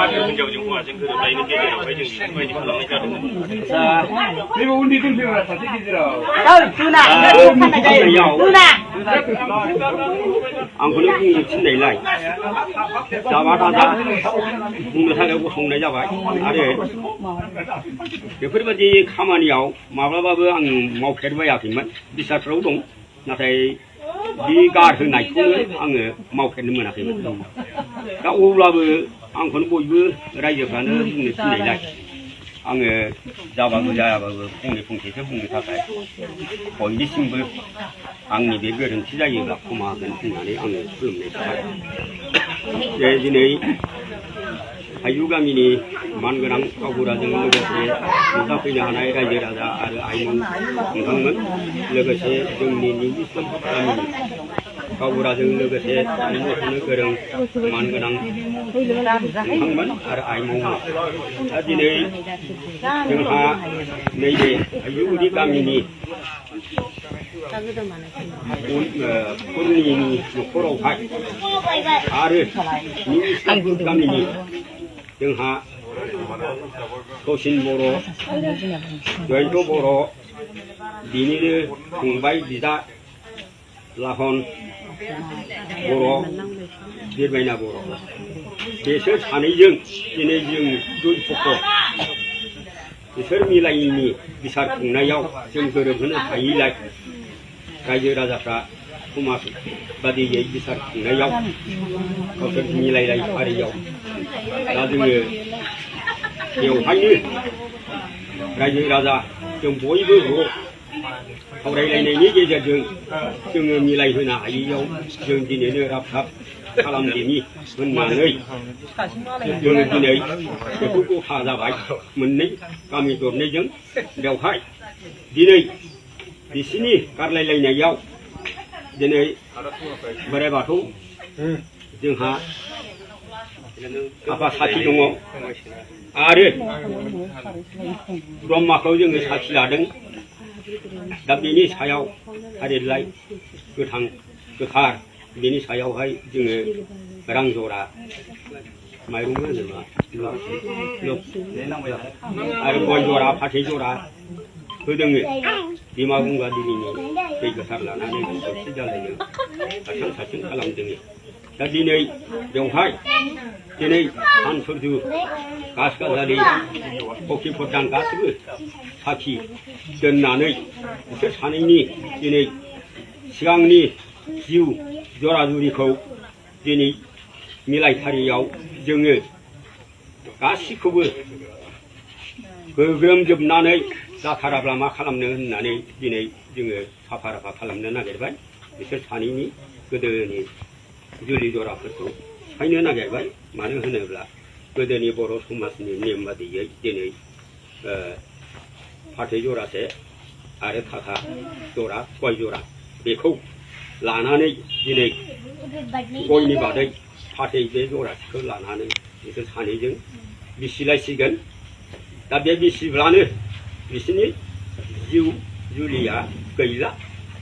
आरो हिनजावजों हौवाजों गोरोबलायनि गेजेरावहाय जों बेफोरबायदि खालामनाय जादोंमोन नैबे उन्दै दोनफैग्रा सासे गेजेराव आंखौनो बुंनो थिननायलाय जाबा दाजा बुंनो थाखाय गसंनाय जाबाय आरो बेफोरबायदि खामानियाव माब्लाबाबो आं मावफेरबायाखैमोन बिसारफ्राव दं नाथाय बे गारहोनायखौनो आङो मावफेरनो मोनाखैमोन दा अब्लाबो आंखौनो बयबो रायजोफ्रानो बुंनो थिननायलाय आङो जाबाबो जायाबाबो फंसेसो बुंनो थाखाय बयनिसिमबो आंनि बे गोरोन्थि जायोब्ला क्षमा होगोन होननानै आङो खुलुमनाय थाबाय जे दिनै थाइजौ गामिनि मानगोनां गावबुराजों लोगोसे नुजाफैनो हानाय रायजो राजा आरो आइमोन नोंथांमोन लोगोसे जोंनि निउ इस्लाम गामिनि गावबुराजों लोगोसे मख'नो गोरों मानगोनां नोंथांमोन आरो आइमोन दा दिनै जोंहा नैबे थाइजौगुरि गामिनि खुरनिनि न'खरावहाय आरो निउ इस्लाम गामिनि जोंहा सचिन बर' जयन्त बर' बिनिनो फंबाय बिदा लाहन बर' बिरबायना बर' बेसोर सानैजों दिनै जों दुइ पक्ष बिसोर मिलायैनि बिसार खुंनायाव जों गोरोबहोनो हायैलाय रायजो राजाफ्रा समाज बादियै बिसार खुंनायाव गावसोर मिलायलाय फारियाव दा जोङो बेवहायनो रायजो राजा जों बयबो ज' सावरायलायनायनि गेजेरजों जोङो मिलायहोनो हायैयाव जों दिनैनो राब थाब खालामदिनि होननानै जोङो दिनै बेखौ गथा जाबाय मोननै गामि दरनैजों बेवहाय दिनै बिसिनि गारलायलायनायाव दिनै बोराइ बाथौ जोंहा आफा साखि दङ आरो ब्रह्माखौ जोङो साखि लादों दा बेनि सायाव थालिरलाइ गोथां गोथार बेनि सायावहाय जोङो रां जरा माइरंबो होनोबा आरो गय जरा फाथै जरा होदों बिमा गंगा देबिनि दै गोथार लानानै खौसे जालायनो सारसन सारसन खालामदों दा दिनै बेवहाय दिनै सान सुरजु गास गाजारि फखि फदान गासैबो साखि दोननानै बिसोर सानैनि दिनै सिगांनि जिउ जरा जुरिखौ दिनै मिलायथारियाव जोङो गासिखौबो गोग्रोमजोबनानै जाथाराब्ला मा खालामनो होननानै दिनै जोङो साफा राफा खालामनो नागिरबाय बिसोर सानैनि गोदोनि जुलि जराफोरखौ सिफायनो नागिरबाय मानो होनोब्ला गोदोनि बर' समाजनि नेम बादियै दिनै फाथै जरासे आरो थाखा जरा गय जरा बेखौ लानानै दिनै गयनि बादै फाथै बे जरासेखौ लानानै बिसोर सानैजों बिसिलायसिगोन दा बे बिसिब्लानो बिसोरनि जिउ जुलिया गैला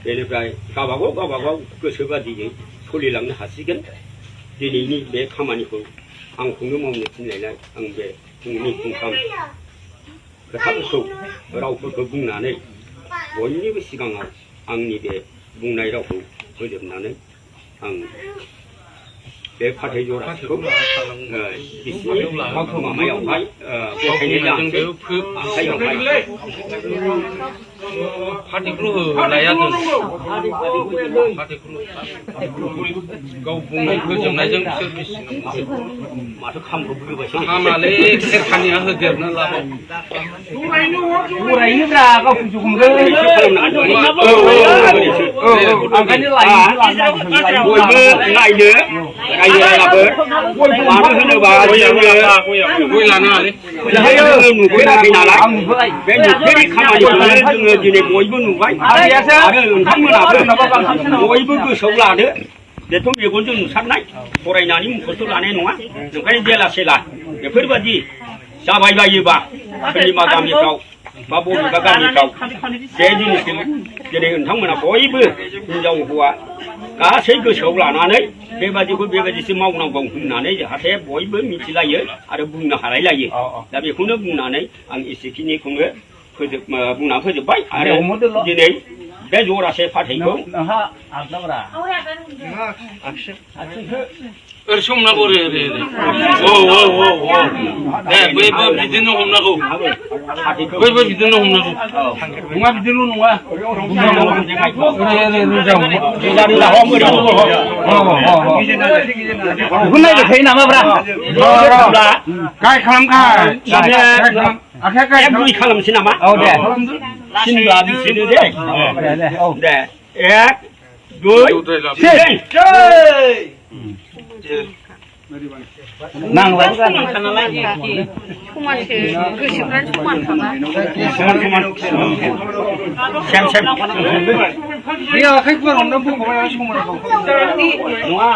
बेनिफ्राय गावबागाव गोसो बादियै सोलिलांनो हासिगोन दिनैनि बे खामानिखौ आंखौनो मावनो थिननायलाय आं बे फुंनि फुंथाम खोथाफोरखौ रावफोरखौ बुंनानै बयनिबो सिगाङाव आंनि बे बुंनाय रावखौ फोजोबनानै आं बे फाथै जरासेखौ बिसिनि माबायावहाय गथायनाय जानोसै आखाइयावहाय फाथैखौल' होलाया जों फाथैखौल' गाव बुंनाय फोजोबनायजों बिसोर बिसिनांगौ माथो खामब्रबबोबायसो खामालै खेरखानिया होदेरना लाबाय बरायनोब्रा गावसोरसो हमदों बयबो नायनो रायजो राजाफोर मानो होनोबा गय लानाङालै जोङो नुफेराखै नालाय बे नुफेरि खामानिखौनो जोङो दिनै बयबो नुबाय आरो नोंथांमोनाबो बयबो गोसोआव लादो बेथ' मेगनजों नुसारनाय फरायनानै मुखस्थ' लानाय नङा ओंखायनो जेला सेला बेफोरबायदि जाबायबायोबा सोरनिबा गामिफ्राव बा बबेबा गामिफ्राव बे जिनिसखौ जेरै नोंथांमोना बयबो हिनजाव हौवा गासै गोसोआव लानानै बेबादिखौ बेबादिसो मावनांगौ होननानै जाहाथे बयबो मिथिलायो आरो बुंनो हालायलायो दा बेखौनो बुंनानै आं एसेखिनिखौनो बुंना फोजोबबाय आरो दिनै बे जरासे फाथैखौ समना बोरै ओरै दे बयबो बिदिनो हमनांगौ बयबो बिदिनो हमनांगौ नङा बिदिल' नङा बेखौ नायबाय थायो नामाब्रा गाय खालामखाय एक दुइ खालामसै नामा औ दे सिनब्ला बिसोरो दे दे एक दुइ तिन नांबाय समानसो गोसोफ्रानो समानखाबा बे आखाइफोर हमनो बुंबाय समाव नङा